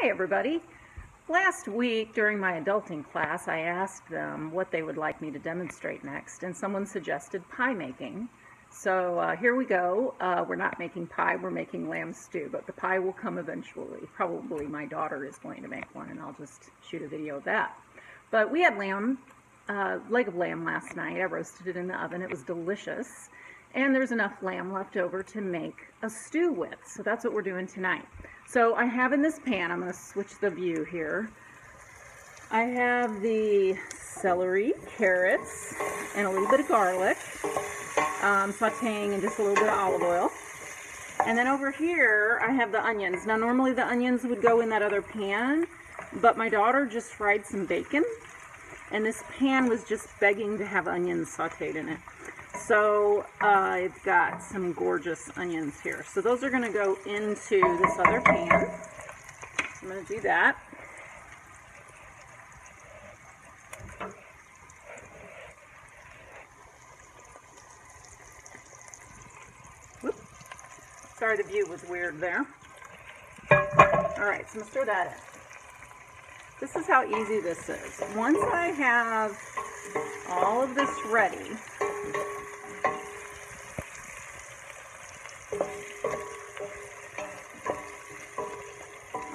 Hi everybody. Last week during my adulting class I asked them what they would like me to demonstrate next, and someone suggested pie making. So here we go. We're not making pie, we're making lamb stew, but the pie will come eventually. Probably my daughter is going to make one and I'll just shoot a video of that. But we had leg of lamb last night. I roasted it in the oven. It was delicious. And there's enough lamb left over to make a stew with. So that's what we're doing tonight. So I have in this pan, I'm going to switch the view here. I have the celery, carrots, and a little bit of garlic, sauteing in just a little bit of olive oil. And then over here I have the onions. Now normally the onions would go in that other pan, but my daughter just fried some bacon, and this pan was just begging to have onions sauteed in it. So I've got some gorgeous onions here. So those are going to go into this other pan. I'm going to do that. Whoop. Sorry, the view was weird there. Alright, so I'm going to stir that in. This is how easy this is. Once I have all of this ready,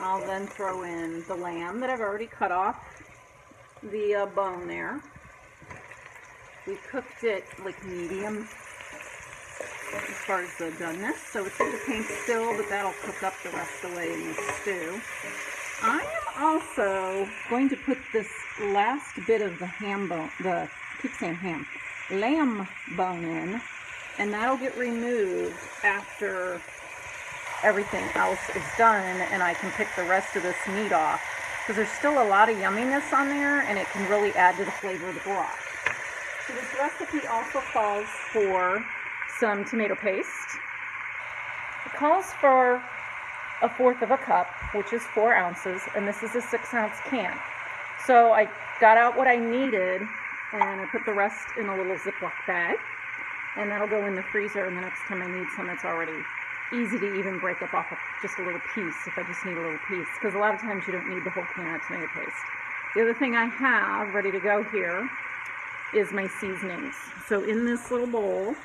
I'll then throw in the lamb that I've already cut off the bone there. We cooked it like medium as far as the doneness, so it's in the paint still, but that'll cook up the rest of the way in the stew. I am also going to put this last bit of the ham bone, lamb bone in, and that'll get removed after everything else is done, and I can pick the rest of this meat off, because there's still a lot of yumminess on there and it can really add to the flavor of the broth. So this recipe also calls for some tomato paste. It calls for 1/4 of a cup, which is 4 ounces, and this is a 6-ounce can. So I got out what I needed and I put the rest in a little Ziploc bag, and that'll go in the freezer, and the next time I need some, it's already easy to even break up off of just a little piece if I just need a little piece, because a lot of times you don't need the whole can of tomato paste. The other thing I have ready to go here is my seasonings. So in this little bowl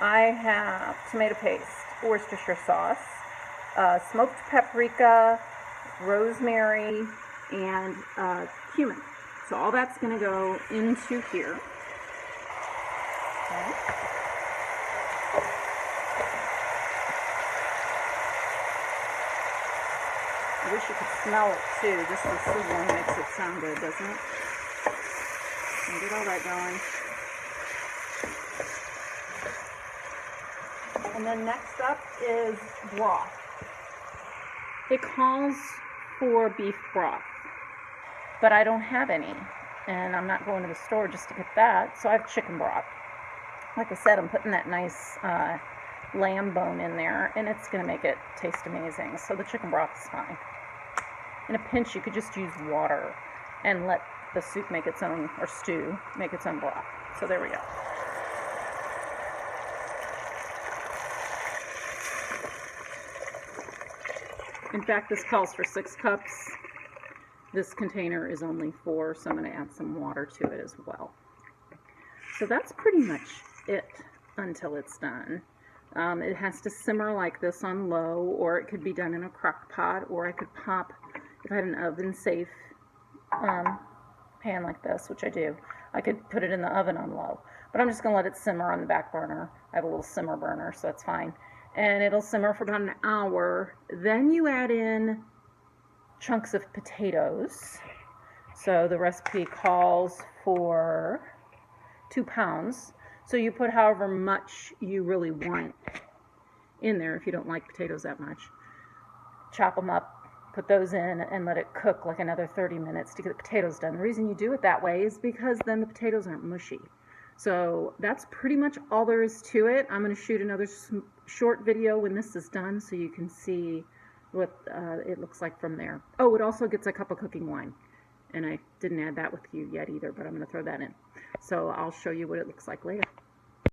I have tomato paste, Worcestershire sauce, smoked paprika, rosemary, and cumin. So all that's going to go into here. Okay. I wish you could smell it too. Just the sizzling makes it sound good, doesn't it? And get all that going. And then next up is broth. It calls for beef broth, but I don't have any, and I'm not going to the store just to get that, so I have chicken broth. Like I said, I'm putting that nice lamb bone in there, and it's going to make it taste amazing. So the chicken broth is fine. In a pinch, you could just use water and let the soup make its own, or stew, make its own broth. So there we go. In fact, this calls for 6 cups. This container is only 4, so I'm going to add some water to it as well. So that's pretty much it until it's done. It has to simmer like this on low, or it could be done in a crock pot, or I could pop, if I had an oven safe pan like this, which I do, I could put it in the oven on low. But I'm just going to let it simmer on the back burner. I have a little simmer burner, so that's fine. And it'll simmer for about an hour. Then you add in chunks of potatoes. So the recipe calls for 2 pounds. So you put however much you really want in there if you don't like potatoes that much. Chop them up, put those in, and let it cook like another 30 minutes to get the potatoes done. The reason you do it that way is because then the potatoes aren't mushy. So that's pretty much all there is to it. I'm going to shoot another short video when this is done so you can see what it looks like from there. Oh, it also gets a cup of cooking wine. And I didn't add that with you yet either, but I'm going to throw that in. So I'll show you what it looks like later.